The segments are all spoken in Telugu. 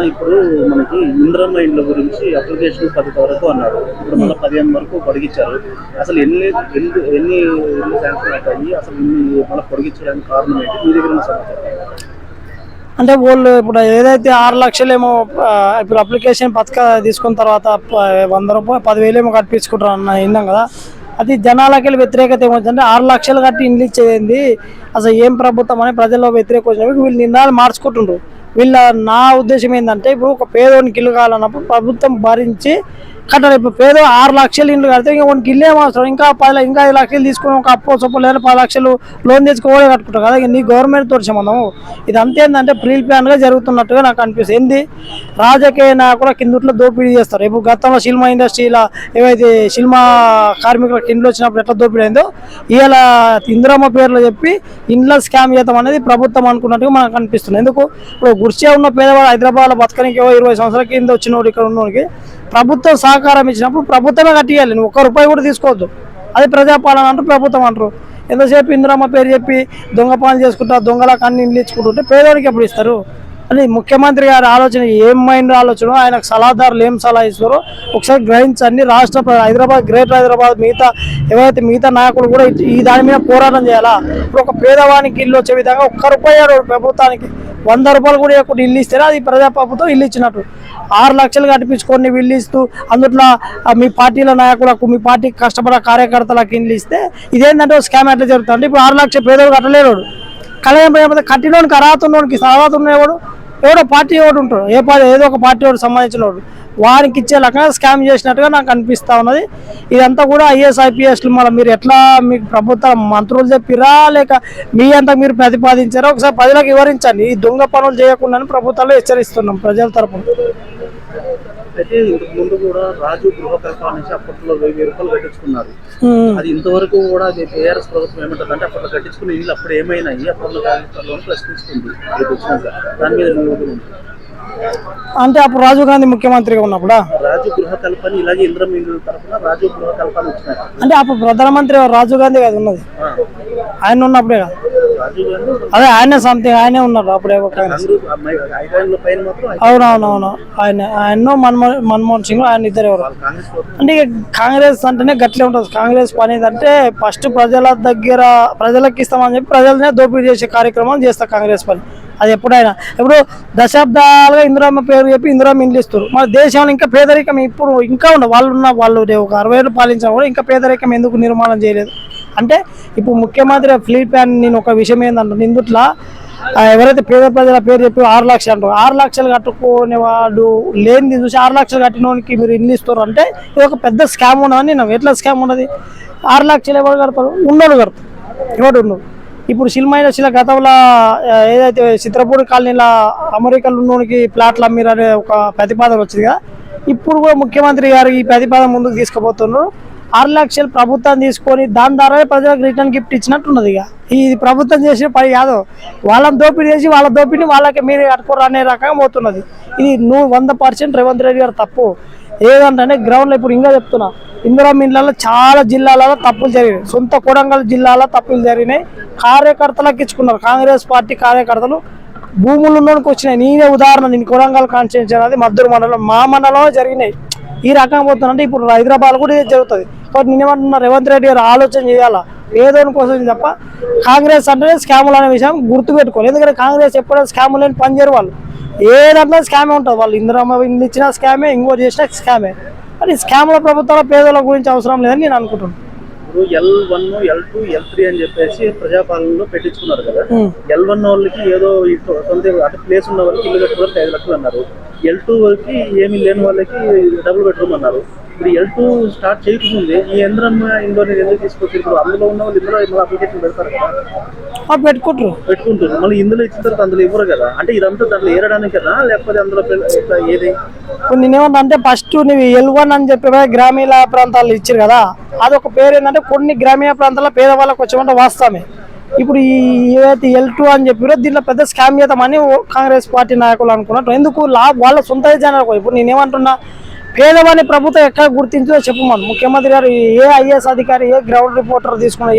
ఇప్పుడు మనకి ఇందిరమ్మ ఇండ్ల గురించి అప్లికేషన్ 10 వరకు అన్నారు. ఇప్పుడు మళ్ళీ 15 వరకు పొడిగించారు. అసలు ఎన్ని శాంక్షన్ అవుతాయి, అసలు ఇన్ని మళ్ళీ పొడిగించడానికి కారణం ఏంటి? మీ దగ్గర ఉన్న సమాచారం. అంటే వాళ్ళు ఇప్పుడు ఏదైతే 6 లక్షలు ఏమో ఇప్పుడు అప్లికేషన్ తీసుకున్న తర్వాత 100 రూపాయలు 10,000 ఏమో కట్టించుకుంటారు అన్న విన్నాం కదా. అది జనాలకి వ్యతిరేకత ఏమవుతుందంటే 6 లక్షలు కట్టి ఇండ్లు ఇచ్చేది అసలు ఏం ప్రభుత్వం అని ప్రజల్లో వ్యతిరేకత వచ్చినప్పుడు వీళ్ళు నిర్ణయాలు మార్చుకుంటుండ్రు. నా ఉద్దేశం ఏంటంటే ఇప్పుడు ఒక పేదోనికి ఇల్లు కావాలన్నప్పుడు ప్రభుత్వం భరించి కట్టాలి. ఇప్పుడు పేద 6 లక్షలు ఇండ్లు కడితే ఇంకా మనకి ఇల్లు ఏమవసరం, ఇంకా 5 లక్షలు తీసుకుని ఒక అప్పు సొప్పు లేదా 10 లక్షలు లోన్ తెచ్చుకోవడే కట్టుకుంటారు కదా. నీ గవర్నమెంట్ తోటి సంబంధం ఇది అంతేందంటే ప్రీ ప్లాన్గా జరుగుతున్నట్టుగా నాకు అనిపిస్తుంది. ఏంది రాజకీయ నాయకుల కిందట్లో దోపిడీ చేస్తారు. ఇప్పుడు గతంలో సినిమా ఇండస్ట్రీలో ఏవైతే సినిమా కార్మికులకు ఇండ్లు వచ్చినప్పుడు ఎట్లా దోపిడీ అయిందో ఇలా ఇందిరమ్మ పేర్లు చెప్పి ఇండ్ల స్కామ్ చేద్దాం అనేది ప్రభుత్వం అనుకున్నట్టుగా మనకు అనిపిస్తుంది. ఎందుకు ఇప్పుడు గుర్చే ఉన్న పేదవాడు హైదరాబాద్లో బతకనికి 20 సంవత్సరాల కింద వచ్చినోడు ఇక్కడ ఉన్నోడికి ప్రభుత్వం సహకారం ఇచ్చినప్పుడు ప్రభుత్వమే కట్టియాలి. నువ్వు 1 రూపాయి కూడా తీసుకోవద్దు. అది ప్రజాపాలన అంటారు, ప్రభుత్వం అంటారు. ఎంతసేపు ఇందిరమ్మ పేరు చెప్పి దొంగ పనులు చేసుకుంటా దొంగలకు అన్ని ఇండ్లు ఇచ్చుకుంటుంటే పేదవాడికి ఎప్పుడు ఇస్తారు? అని ముఖ్యమంత్రి గారి ఆలోచన ఏం మైండ్ ఆలోచన, ఆయనకు సలహాదారులు ఏం సలహా ఇస్తారో ఒకసారి గ్రహించండి. హైదరాబాద్ గ్రేటర్ హైదరాబాద్ మిగతా నాయకులు కూడా ఈ దాని మీద పోరాటం చేయాలా. ఇప్పుడు ఒక పేదవానికి ఇల్లు వచ్చే విధంగా 1 రూపాయి ప్రభుత్వానికి 100 రూపాయలు కూడా ఎక్కువ ఇల్లు ఇస్తేనే అది ప్రజాప్రభుత్వం ఇల్లు ఇచ్చినట్టు. 6 లక్షలు కట్టించుకొని ఇల్లు ఇస్తూ అందులో మీ పార్టీల నాయకులకు మీ పార్టీకి కష్టపడే కార్యకర్తలకు ఇల్లు ఇస్తే ఇదేంటంటే స్కామ్ ఎట్లా జరుగుతుంది. ఇప్పుడు 6 లక్షల పేదోడు కట్టలేడు. కట్టినోడికి అర్హత ఉన్నవాడు ఎవడో పార్టీ ఎవడు ఉంటాడు, ఏదో ఒక పార్టీ వాడు సంబంధించిన వాడు వారికి ఇచ్చే రకంగా స్కామ్ చేసినట్టుగా నాకు అనిపిస్తూ ఉన్నది. ఇదంతా కూడా IAS IPSలు మళ్ళీ మీరు ఎట్లా మీకు ప్రభుత్వ మంత్రులు చెప్పిరా లేక మీ అంతా మీరు ప్రతిపాదించారా ఒకసారి ప్రజలకు వివరించండి. ఈ దొంగ పనులు చేయకుండా ప్రభుత్వాలు హెచ్చరిస్తున్నాం ప్రజల తరపున. అయితే ఇంతకు ముందు కూడా రాజు గృహకల్ప అనేసి అప్పట్లో 1000 రూపాయలు కట్టించుకున్నారు. అది ఇంతవరకు కూడా టీఆర్ఎస్ ప్రభుత్వం ఏమంటుంది అంటే అప్పట్లో కట్టించుకున్న ఇల్లు అప్పుడు ఏమైనాయి అప్పట్లో ప్రశ్నిస్తుంది. దాని మీద అంటే అప్పుడు రాజీవ్ గాంధీ ముఖ్యమంత్రిగా ఉన్నప్పుడా రాజు గృహకల్పని ఇలాగే ఇంద్రం ఇల్లు తరఫున రాజు గృహకల్పని వచ్చినాయి. అంటే అప్పుడు ప్రధానమంత్రి రాజీవ్ గాంధీ కదా ఉన్నది, ఆయన ఉన్నప్పుడే కదా. అదే ఆయనే సంథింగ్ ఆయనే ఉన్నారు అప్పుడే. అవునవునవును ఆయన మన్మోహన్ సింగ్ ఆయన ఇద్దరు ఎవరు అంటే కాంగ్రెస్ అంటేనే గట్లే ఉంటుంది. కాంగ్రెస్ పని అంటే ఫస్ట్ ప్రజల దగ్గర ప్రజలకు ఇస్తామని చెప్పి ప్రజలనే దోపిడీ చేసే కార్యక్రమం చేస్తారు కాంగ్రెస్ పని. అది ఎప్పుడైనా ఇప్పుడు దశాబ్దాలుగా ఇందిరమ్మ పేరు చెప్పి ఇందిరమ్మ ఇండ్లు ఇస్తారు. మన దేశంలో ఇంకా పేదరికం ఇప్పుడు ఇంకా ఉండవు. వాళ్ళు ఒక 60 ఏళ్ళు పాలించినా కూడా ఇంకా పేదరికం ఎందుకు నిర్మాణం చేయలేదు అంటే ఇప్పుడు ముఖ్యమంత్రి ఫ్లీట్ ప్లాన్ నేను ఒక విషయం ఏంటంటే ఇందుట్లో ఎవరైతే పేద ప్రజల పేరు చెప్పి 6 లక్షలు అంటారు. 6 లక్షలు కట్టుకునే వాడు లేనిది చూసి 6 లక్షలు కట్టినోనికి మీరు ఇల్లు ఇస్తారు అంటే ఇది ఒక పెద్ద స్కామ్ ఉన్నదని నేను ఎట్లా స్కామ్ ఉన్నది. 6 లక్షలు ఎవరు కడతారు? ఉన్నోడు కడతారు, ఎవడు ఉన్నాడు. ఇప్పుడు సినిమా ఇండస్ట్రీలో గతంలో ఏదైతే చిత్రపూడి కాలనీలో అమెరికాలో ఉన్నోనికి ప్లాట్లు అమ్మిరనే ఒక ప్రతిపాదన వచ్చింది కదా. ఇప్పుడు కూడా ముఖ్యమంత్రి గారు ఈ ప్రతిపాదన ముందుకు తీసుకుపోతున్నారు. 6 లక్షలు ప్రభుత్వం తీసుకొని దాని ద్వారా ప్రజలకు రిటర్న్ గిఫ్ట్ ఇచ్చినట్టున్నది. ఇక ఇది ప్రభుత్వం చేసిన పని కాదు, వాళ్ళని దోపిడీ చేసి వాళ్ళ దోపిడీ వాళ్ళకి మీరు కట్టుకోరు అనే రకంగా పోతున్నది. ఇది 100% రేవంత్ రెడ్డి గారు తప్పు. ఏదంటే గ్రౌండ్లో ఇప్పుడు ఇంకా చెప్తున్నా ఇందిరమ్మ ఇండ్లలో చాలా జిల్లాలలో తప్పులు జరిగినాయి. సొంత కొడంగల్ జిల్లాలో తప్పులు జరిగినాయి. కార్యకర్తలకు ఇచ్చుకున్నారు. కాంగ్రెస్ పార్టీ కార్యకర్తలు భూములు ఉన్నోనికి వచ్చినాయి. నేనే ఉదాహరణ, నేను కొడంగల్ కాన్స్టిట్యూన్సీ అనేది మద్దూరు మండలం మా మండలంలో జరిగినాయి. ఈ రకంగా పోతుందంటే ఇప్పుడు హైదరాబాద్ కూడా ఇది జరుగుతుంది. కాబట్టి నేనేమంటున్నా రేవంత్ రెడ్డి గారు ఆలోచన చేయాలా ఏదోని కోసం తప్ప కాంగ్రెస్ అంటే స్కాములు అనే విషయం గుర్తుపెట్టుకోవాలి. ఎందుకంటే కాంగ్రెస్ ఎప్పుడైనా స్కాములు లేని పని చేయరు. వాళ్ళు ఏదంటే స్కామే ఉంటుంది. వాళ్ళు ఇందిరమ్మ ఇల్లు ఇచ్చిన స్కామే, ఇంకోటి చేసిన స్కామే. కానీ స్కాముల ప్రభుత్వాల పేదల గురించి అవసరం లేదని నేను అనుకుంటున్నాను. L1, L2, L3 అని చెప్పేసి ప్రజాపాలనలో పెట్టించుకున్నారు కదా. L1 వాళ్ళకి ఏదో సొంత అంటే ప్లేస్ ఉన్న వాళ్ళకి ఇల్లు కట్టుకోవడానికి 5 లక్షలు అన్నారు. L2 వాళ్ళకి ఏమీ లేని వాళ్ళకి డబుల్ బెడ్రూమ్ అన్నారు. ఇప్పుడు L2 స్టార్ట్ చేయకముందే ఈ ఇందిరమ్మ ఇంట్లో ఎందుకు తీసుకొచ్చి ఇప్పుడు అందులో ఉన్న వాళ్ళు ఇందులో మళ్ళీ అప్లికేషన్ పెడతారు కదా, పెట్టుకుంటారు. మళ్ళీ ఇందులో ఇచ్చిన తర్వాత అందులో ఇవ్వరు కదా. అంటే ఇదంతా దాంట్లో ఏరడానికి కదా లేకపోతే అందులో ఏది నేనేమన్నా అంటే ఫస్ట్ నువ్వు L1 అని చెప్పి గ్రామీణ ప్రాంతాల్లో ఇచ్చారు కదా, అదొక పేరు ఏంటంటే కొన్ని గ్రామీణ ప్రాంతాల్లో పేదవాళ్ళకి వచ్చేమంటే వాస్తవమే. ఇప్పుడు ఏదైతే L2 అని చెప్పారో దీంట్లో పెద్ద స్కామ్ చేద్దామని కాంగ్రెస్ పార్టీ నాయకులు అనుకున్నట్టు. ఎందుకు వాళ్ళ సొంత జనాలు. ఇప్పుడు నేనేమంటున్నా పేదవాని ప్రభుత్వం ఎక్కడ గుర్తించిందో చెప్పమను. ముఖ్యమంత్రి గారు ఏ IAS అధికారి ఏ గ్రౌండ్ రిపోర్టర్ తీసుకున్న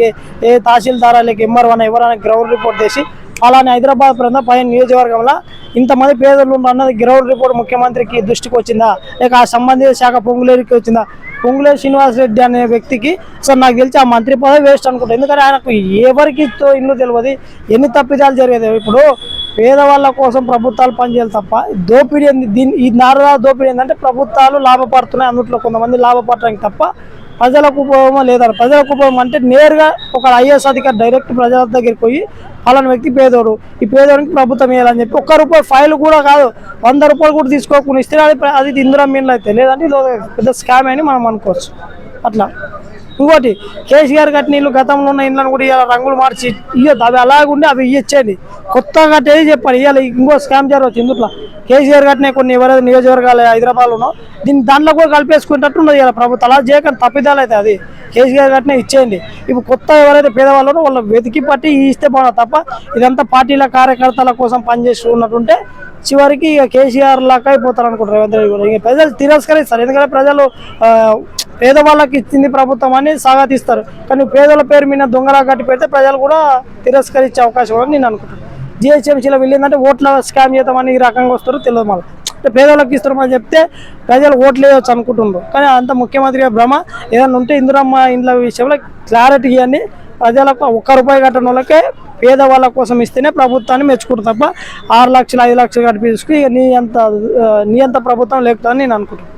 ఏ తహసీల్దారా లేక MR1 ఎవరైనా గ్రౌండ్ రిపోర్ట్ చేసి అలానే హైదరాబాద్ ప్రాంతం 15 నియోజకవర్గంలో ఇంతమంది పేదలు అన్నది గ్రౌండ్ రిపోర్ట్ ముఖ్యమంత్రికి దృష్టికి వచ్చిందా, లేక ఆ సంబంధిత శాఖ పొంగులేరికి వచ్చిందా? పొంగులేరు శ్రీనివాసరెడ్డి అనే వ్యక్తికి అసలు నాకు తెలిసి ఆ మంత్రి పదవి వేస్ట్ అనుకుంటా. ఎందుకంటే ఆయనకు ఎవరికి ఇల్లు తెలియదు, ఎన్ని తప్పిదాలు జరిగేది. ఇప్పుడు పేదవాళ్ళ కోసం ప్రభుత్వాలు పనిచేయాలి తప్ప దోపిడీ ఈ నారదా దోపిడీ ఏంటంటే ప్రభుత్వాలు లాభపడుతున్నాయి, అందులో కొంతమంది లాభపడటానికి తప్ప ప్రజలకు ఉపయోగం లేదా. ప్రజలకు ఉపయోగం అంటే నేరుగా ఒక ఐఏఎస్ అధికారి డైరెక్ట్ ప్రజల దగ్గరికి పోయి ఫలానా వ్యక్తి పేదోడు, ఈ పేదోడికి ప్రభుత్వం వేయాలని చెప్పి ₹1 ఫైల్ కూడా కాదు, ₹100 కూడా తీసుకోకుండా ఇస్తే అది ఇందిరా మీన్లు అయితే, లేదంటే ఇది పెద్ద స్కామ్ అని మనం అనుకోవచ్చు. అట్లా ఇంకోటి కేసీఆర్ కట్టిన ఇల్లు గతంలో ఉన్న ఇళ్ళని కూడా ఇలా రంగులు మార్చి ఇవ్వద్దు, అవి అలాగుండి అవి ఇచ్చేయండి, కొత్తగా కట్టేది చెప్పాలి. ఇవాళ ఇంకో స్కామ్ జరగవచ్చు ఇందులో. కేసీఆర్ కట్టిన కొన్ని ఎవరైతే నియోజకవర్గాలు హైదరాబాద్లో ఉన్నో దాంట్లో కూడా కలిపేసుకునేటట్టు ఉన్నది ఇలా ప్రభుత్వం. అలా చేయకుండా తప్పిదాలు అయితే అది కేసీఆర్ కట్టిన ఇచ్చేయండి. ఇప్పుడు కొత్త ఎవరైతే పేదవాళ్ళనో వాళ్ళు వెతికి పట్టి ఇస్తే బాగుంటుంది తప్ప ఇదంతా పార్టీల కార్యకర్తల కోసం పనిచేసి ఉన్నట్టుంటే చివరికి ఇక కేసీఆర్ లాగా అయిపోతారు అనుకుంటారు రేవంత్ రెడ్డి కూడా. ఇక ప్రజలు తిరస్కరిస్తారు, ఎందుకంటే ప్రజలు పేదవాళ్ళకి ఇచ్చింది ప్రభుత్వం అని సాగతిస్తారు. కానీ పేదల పేరు మీద దొంగలా కట్టి పెడితే ప్రజలు కూడా తిరస్కరించే అవకాశం కూడా నేను అనుకుంటాను. జిహెచ్ఎంసీలో వెళ్ళిందంటే ఓట్ల స్కామ్ చేద్దామని ఈ రకంగా వస్తారు తెలియదు. మళ్ళీ అంటే పేదలకు ఇస్తారని చెప్తే ప్రజలు ఓట్లు వేయవచ్చు అనుకుంటున్నారు. కానీ అంత ముఖ్యమంత్రిగా భ్రమ. ఏదైనా ఉంటే ఇందిరమ్మ ఇండ్ల విషయంలో క్లారిటీ ఇవన్నీ ప్రజలకు ₹1 కట్టడం వాళ్ళకే పేదవాళ్ళ కోసం ఇస్తేనే ప్రభుత్వాన్ని మెచ్చుకుంటారు తప్ప 6 లక్షలు 5 లక్షలు కట్టి తీసుకుని నీ అంత ప్రభుత్వం లేకపోతే నేను అనుకుంటున్నాను.